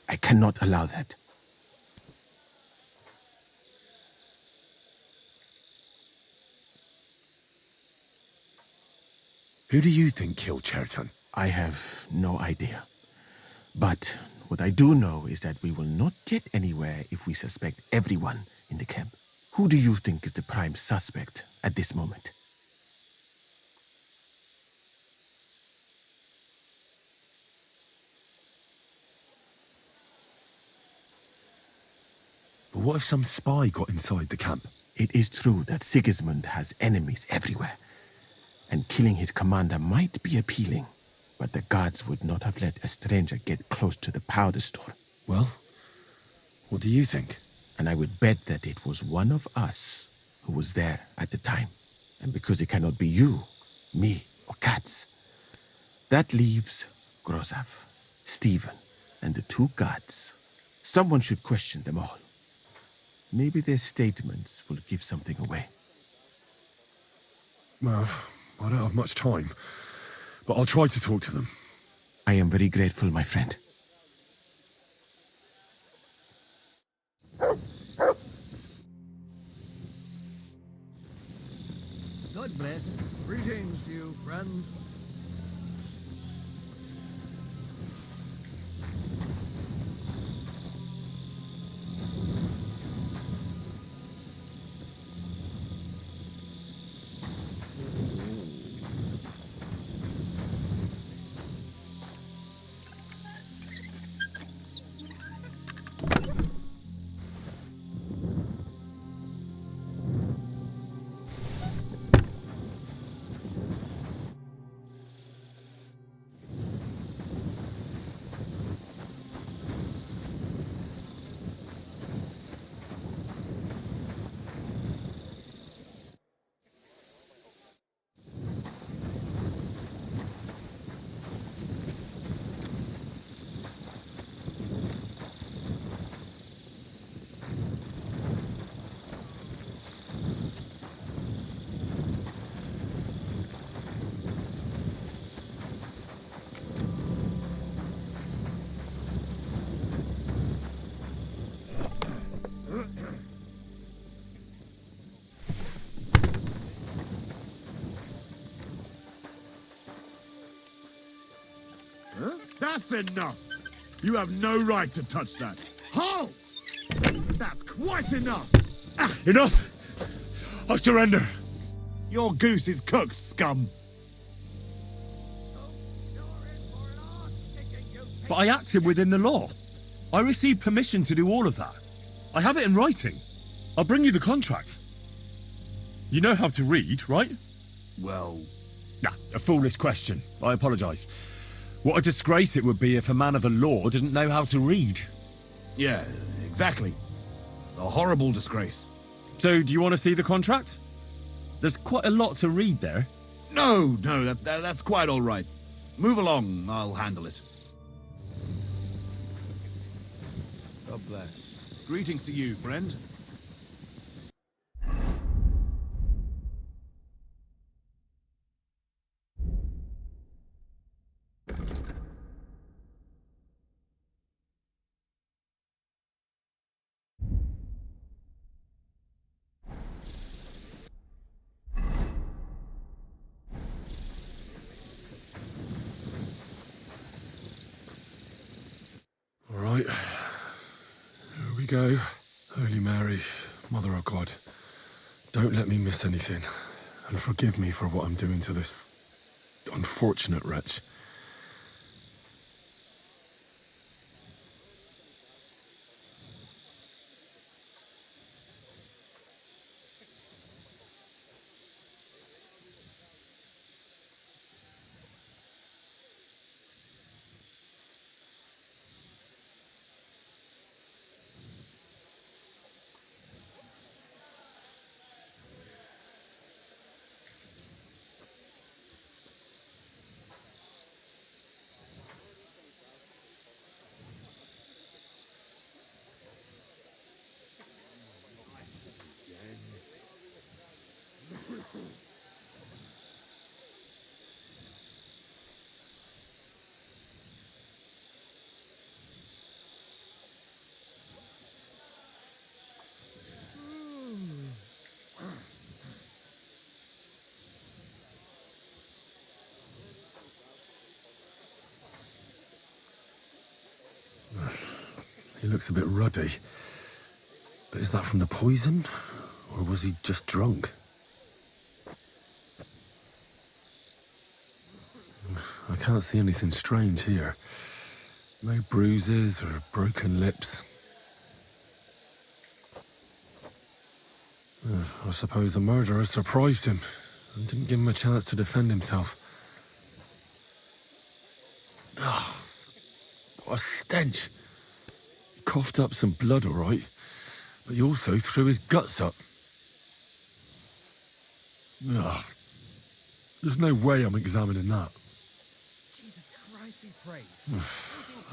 I cannot allow that. Who do you think killed Cheriton? I have no idea. But what I do know is that we will not get anywhere if we suspect everyone in the camp. Who do you think is the prime suspect at this moment? But what if some spy got inside the camp? It is true that Sigismund has enemies everywhere, and killing his commander might be appealing, but the guards would not have let a stranger get close to the powder store. Well, what do you think? And I would bet that it was one of us who was there at the time. And because it cannot be you, me, or Katz, that leaves Grossav, Stephen, and the two guards. Someone should question them all. Maybe their statements will give something away. Well, I don't have much time, but I'll try to talk to them. I am very grateful, my friend. God bless. Greetings to you, friend. That's enough! You have no right to touch that. Halt! That's quite enough! Enough! I surrender. Your goose is cooked, scum! But I acted within the law. I received permission to do all of that. I have it in writing. I'll bring you the contract. You know how to read, right? Well... Nah, a foolish question. I apologise. What a disgrace it would be if a man of the law didn't know how to read. yeah, exactly. A horrible disgrace. So, do you want to see the contract? There's quite a lot to read there. No, that's quite all right. Move along, I'll handle it. God bless. Greetings to you, friend. All right. Here we go. Holy Mary, Mother of God, don't let me miss anything. And forgive me for what I'm doing to this unfortunate wretch. He looks a bit ruddy. But is that from the poison? Or was he just drunk? I can't see anything strange here. No bruises or broken lips. I suppose the murderer surprised him and didn't give him a chance to defend himself. Ah, what a stench! He coughed up some blood, all right, but he also threw his guts up. Ah, there's no way I'm examining that. Jesus Christ be praised.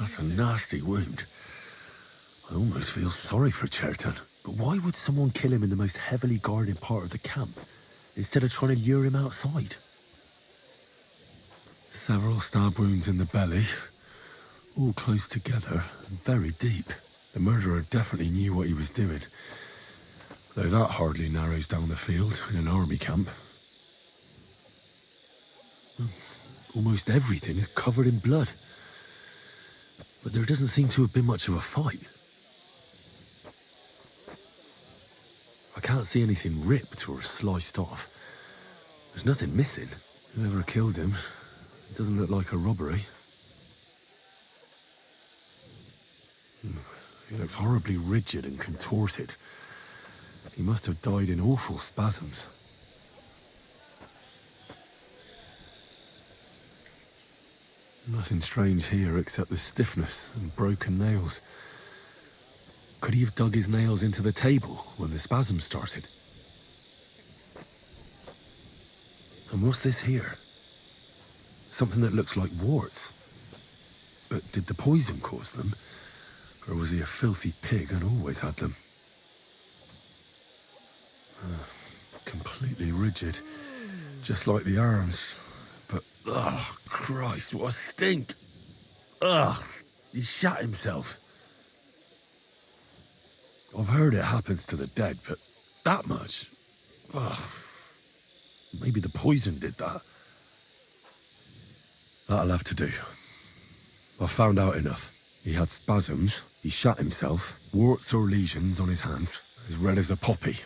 That's a nasty wound. I almost feel sorry for Cherton. But why would someone kill him in the most heavily guarded part of the camp, instead of trying to lure him outside? Several stab wounds in the belly, all close together and very deep. The murderer definitely knew what he was doing. Though that hardly narrows down the field in an army camp. Almost everything is covered in blood. But there doesn't seem to have been much of a fight. I can't see anything ripped or sliced off. There's nothing missing. Whoever killed him, it doesn't look like a robbery. He looks horribly rigid and contorted. He must have died in awful spasms. Nothing strange here except the stiffness and broken nails. Could he have dug his nails into the table when the spasm started? And what's this here? Something that looks like warts. But did the poison cause them? Or was he a filthy pig and always had them? Completely rigid. Just like the arms. But, oh, Christ, what a stink! Ugh, he shat himself. I've heard it happens to the dead, but that much? Ugh. Maybe the poison did that. That'll have to do. I found out enough. He had spasms, he shot himself, warts or lesions on his hands, as red as a poppy.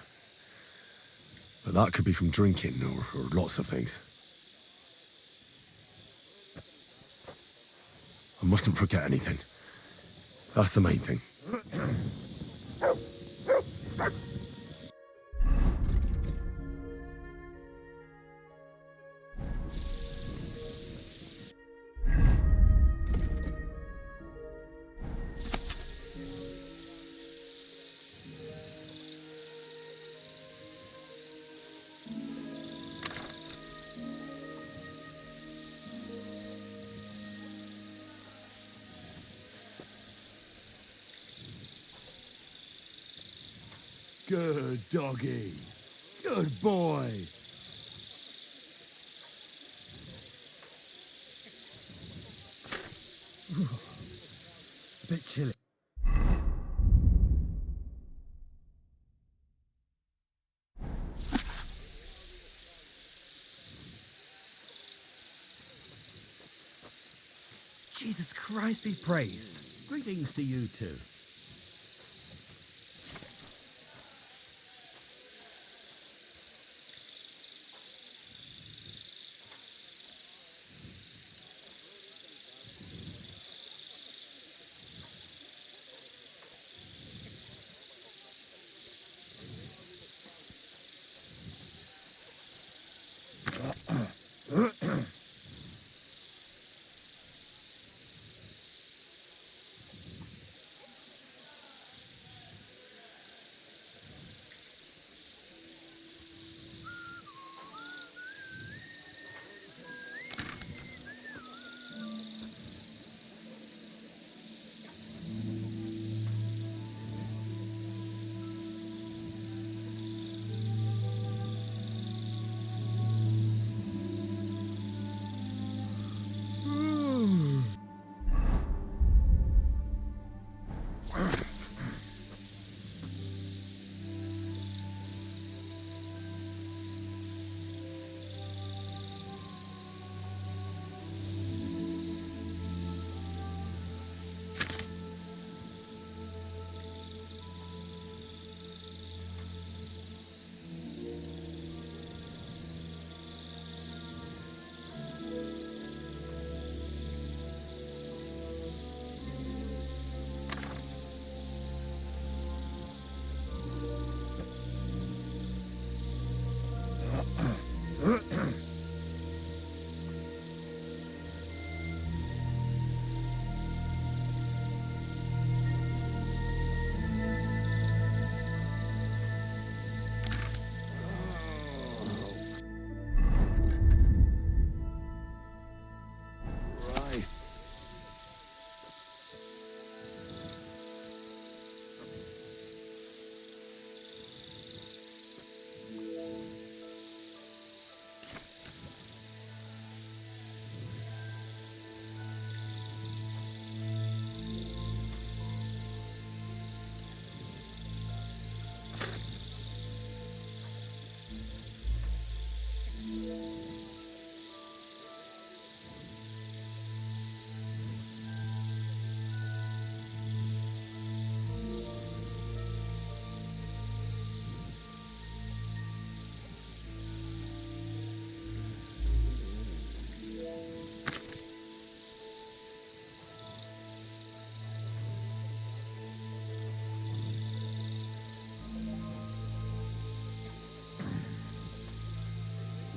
But that could be from drinking or lots of things. I mustn't forget anything. That's the main thing. Good doggy. Good boy. A bit chilly. Jesus Christ be praised. Greetings to you too.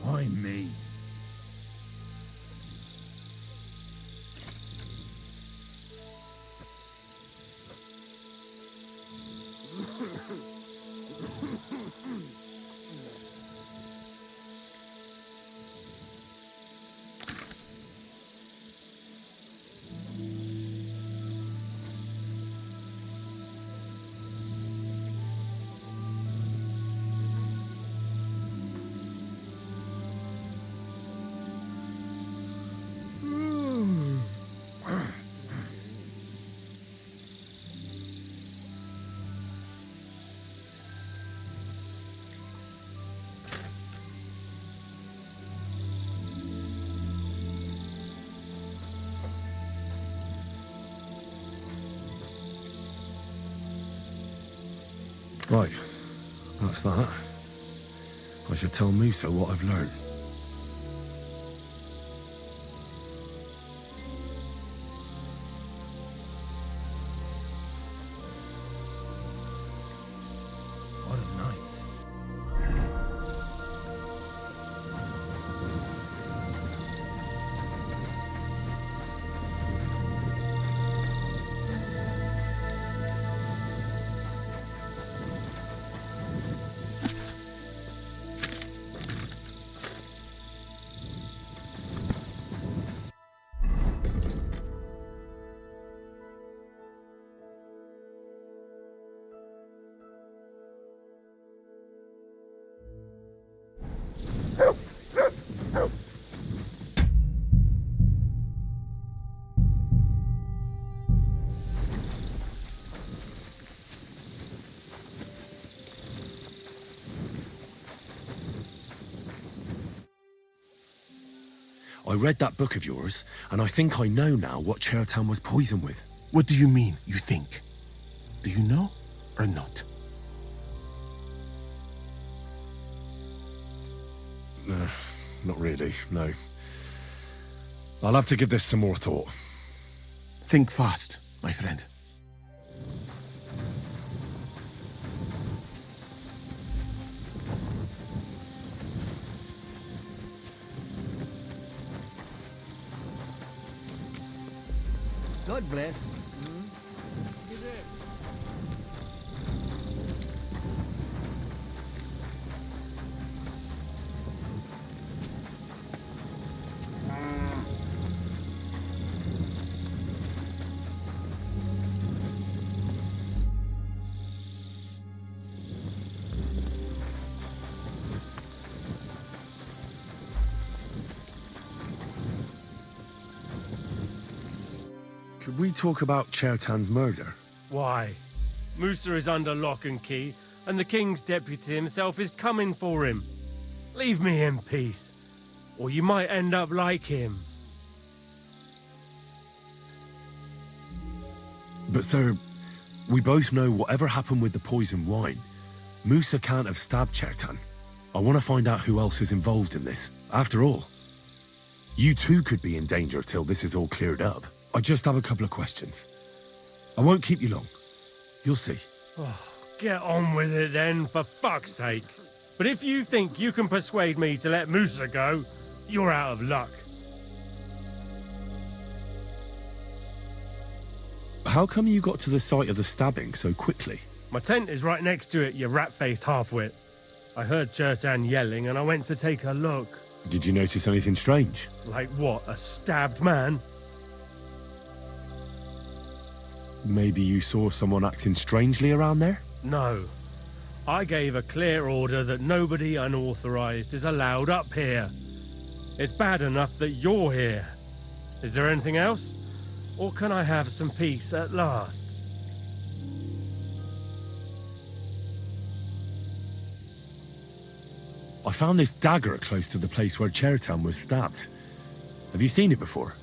Why me? Right, that's that. I should tell Musa what I've learned. What a night. I read that book of yours, and I think I know now what Chertan was poisoned with. What do you mean, you think? Do you know or not? Not really, no. I'll have to give this some more thought. Think fast, my friend. God bless. Could we talk about Chertan's murder? Why? Musa is under lock and key, and the king's deputy himself is coming for him. Leave me in peace, or you might end up like him. But sir, we both know whatever happened with the poisoned wine, Musa can't have stabbed Chertan. I want to find out who else is involved in this. After all, you too could be in danger till this is all cleared up. I just have a couple of questions. I won't keep you long. You'll see. Oh, get on with it then, for fuck's sake. But if you think you can persuade me to let Musa go, you're out of luck. How come you got to the site of the stabbing so quickly? My tent is right next to it, you rat-faced halfwit. I heard Chertan yelling and I went to take a look. Did you notice anything strange? Like what, a stabbed man? Maybe you saw someone acting strangely around there? No. I gave a clear order that nobody unauthorized is allowed up here. It's bad enough that you're here. Is there anything else? Or can I have some peace at last? I found this dagger close to the place where Chertan was stabbed. Have you seen it before?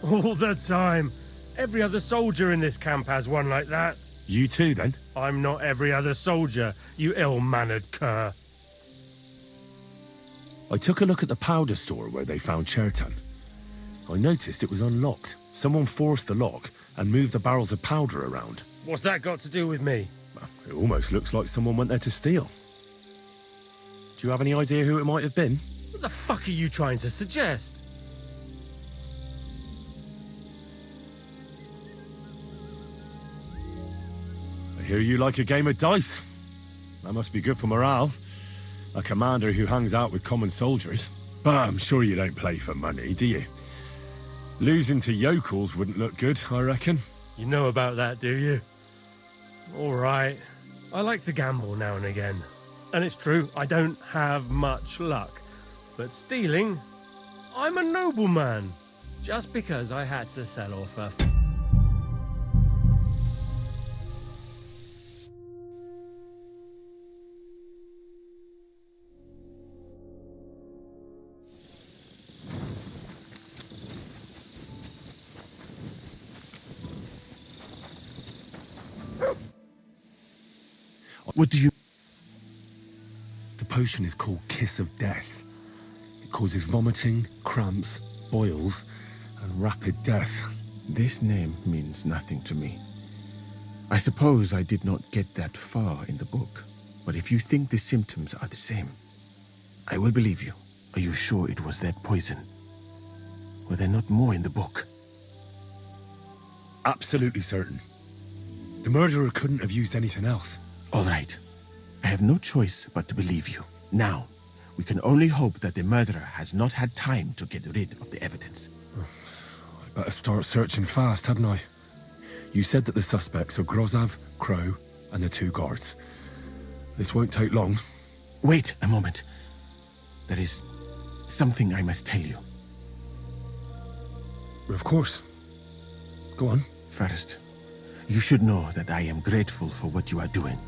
All the time. Every other soldier in this camp has one like that. You too, then? I'm not every other soldier, you ill-mannered cur. I took a look at the powder store where they found Chertan. I noticed it was unlocked. Someone forced the lock and moved the barrels of powder around. What's that got to do with me? Well, it almost looks like someone went there to steal. Do you have any idea who it might have been? What the fuck are you trying to suggest? I hear you like a game of dice. That must be good for morale. A commander who hangs out with common soldiers. But I'm sure you don't play for money, do you? Losing to yokels wouldn't look good, I reckon. You know about that, do you? All right. I like to gamble now and again. And it's true, I don't have much luck. But stealing, I'm a nobleman. Just because I had to sell off a... What do you... The potion is called Kiss of Death. It causes vomiting, cramps, boils, and rapid death. This name means nothing to me. I suppose I did not get that far in the book, but if you think the symptoms are the same, I will believe you. Are you sure it was that poison? Were there not more in the book? Absolutely certain. The murderer couldn't have used anything else. All right. I have no choice but to believe you. Now, we can only hope that the murderer has not had time to get rid of the evidence. I better start searching fast, hadn't I? You said that the suspects are Grozav, Crow, and the 2 guards. This won't take long. Wait a moment. There is something I must tell you. Of course. Go on. First, you should know that I am grateful for what you are doing.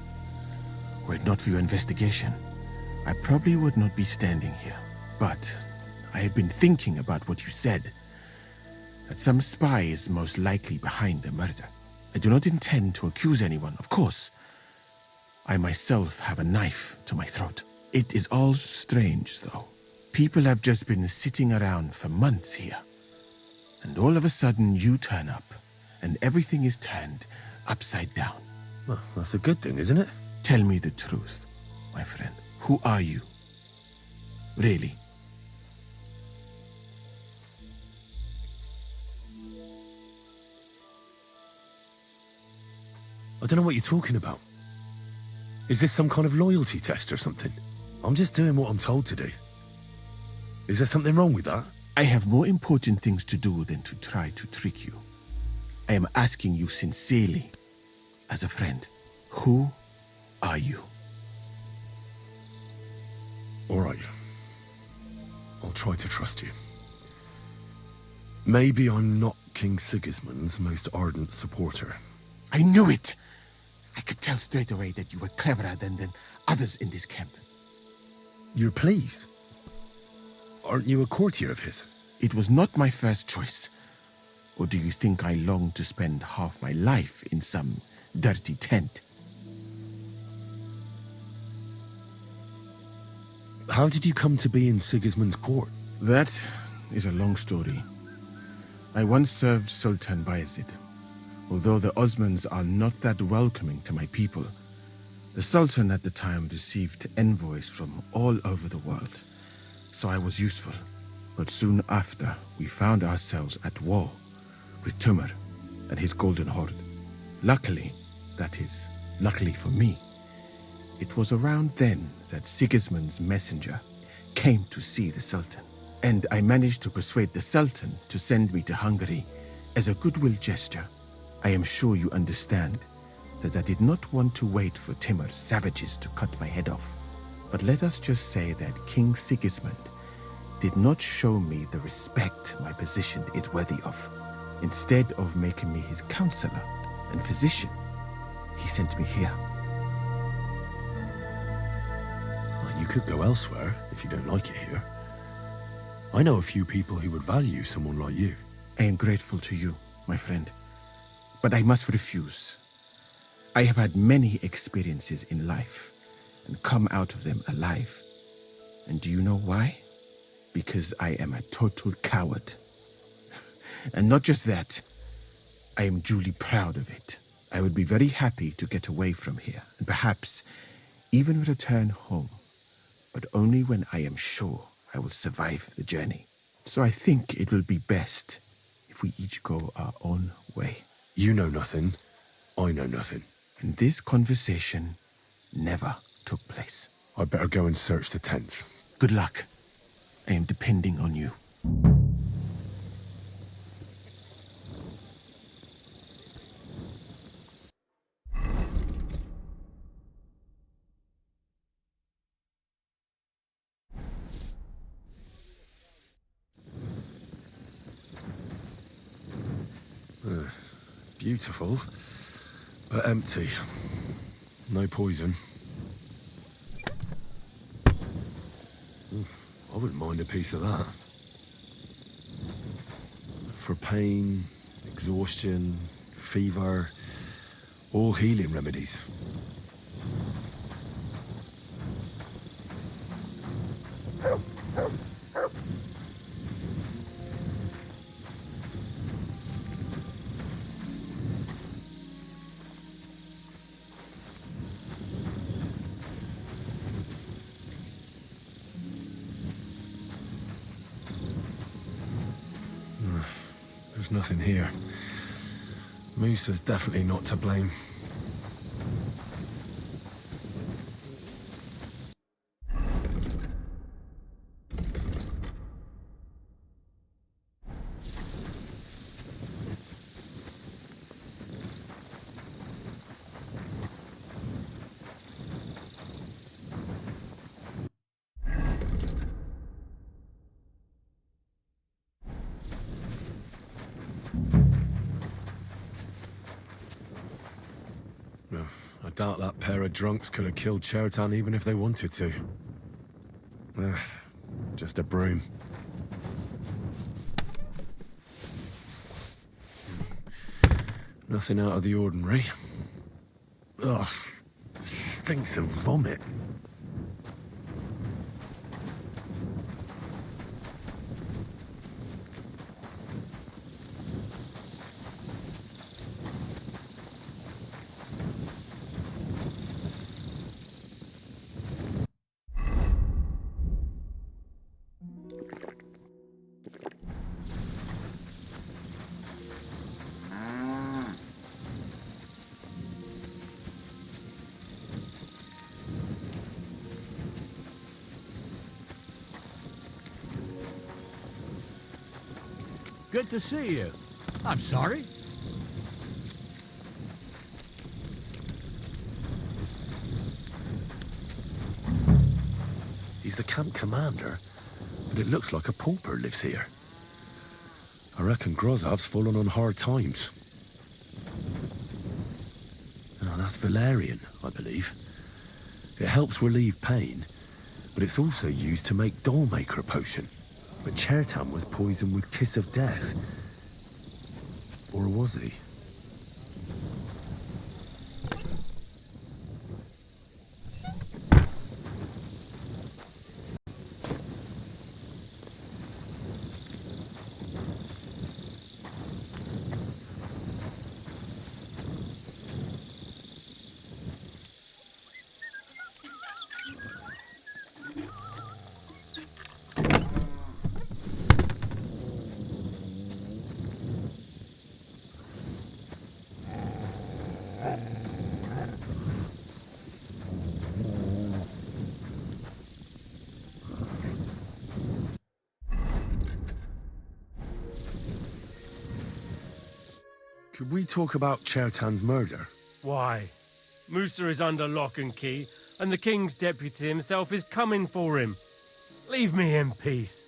Were it not for your investigation, I probably would not be standing here. But I have been thinking about what you said. That some spy is most likely behind the murder. I do not intend to accuse anyone, of course. I myself have a knife to my throat. It is all strange, though. People have just been sitting around for months here. And all of a sudden you turn up, and everything is turned upside down. Well, that's a good thing, isn't it? Tell me the truth, my friend. Who are you? Really? I don't know what you're talking about. Is this some kind of loyalty test or something? I'm just doing what I'm told to do. Is there something wrong with that? I have more important things to do than to try to trick you. I am asking you sincerely, as a friend. Who are you? All right. I'll try to trust you. Maybe I'm not King Sigismund's most ardent supporter. I knew it! I could tell straight away that you were cleverer than others in this camp. You're pleased? Aren't you a courtier of his? It was not my first choice. Or do you think I long to spend half my life in some dirty tent? How did you come to be in Sigismund's court? That is a long story. I once served Sultan Bayezid. Although the Osmans are not that welcoming to my people, the Sultan at the time received envoys from all over the world, so I was useful. But soon after, we found ourselves at war with Timur and his Golden Horde. Luckily, that is, luckily for me, it was around then that Sigismund's messenger came to see the Sultan, and I managed to persuade the Sultan to send me to Hungary as a goodwill gesture. I am sure you understand that I did not want to wait for Timur's savages to cut my head off. But let us just say that King Sigismund did not show me the respect my position is worthy of. Instead of making me his counselor and physician, he sent me here. Well, you could go elsewhere if you don't like it here. I know a few people who would value someone like you. I am grateful to you, my friend. But I must refuse. I have had many experiences in life and come out of them alive. And do you know why? Because I am a total coward. And not just that, I am duly proud of it. I would be very happy to get away from here and perhaps even return home, but only when I am sure I will survive the journey. So I think it will be best if we each go our own way. You know nothing, I know nothing. And this conversation never took place. I better go and search the tents. Good luck. I am depending on you. Beautiful, but empty. No poison. I wouldn't mind a piece of that. For pain, exhaustion, fever, all healing remedies. There's nothing here. Moose is definitely not to blame. No, I doubt that pair of drunks could have killed Chertan even if they wanted to. Just a broom. Nothing out of the ordinary. Ugh, stinks of vomit. Good to see you. I'm sorry. He's the camp commander, but it looks like a pauper lives here. I reckon Grozov's fallen on hard times. Oh, that's valerian, I believe. It helps relieve pain, but it's also used to make Dollmaker potion. But Chertan was poisoned with Kiss of Death. Or was he? Could we talk about Chertan's murder? Why? Musa is under lock and key, and the king's deputy himself is coming for him. Leave me in peace,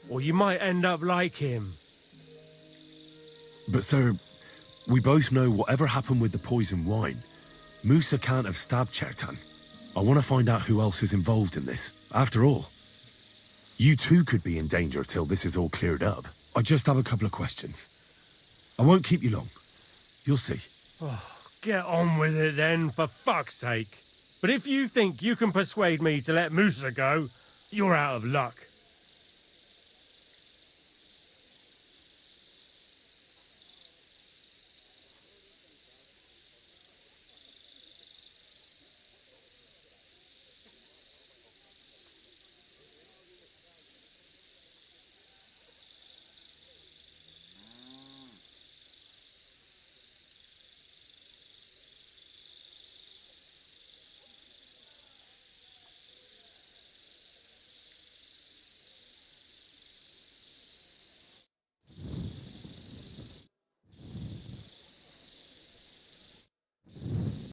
or you might end up like him. But sir, we both know whatever happened with the poison wine, Musa can't have stabbed Chertan. I want to find out who else is involved in this. After all, you too could be in danger till this is all cleared up. I just have a couple of questions. I won't keep you long. You'll see. Oh, get on with it then, for fuck's sake. But if you think you can persuade me to let Musa go, you're out of luck.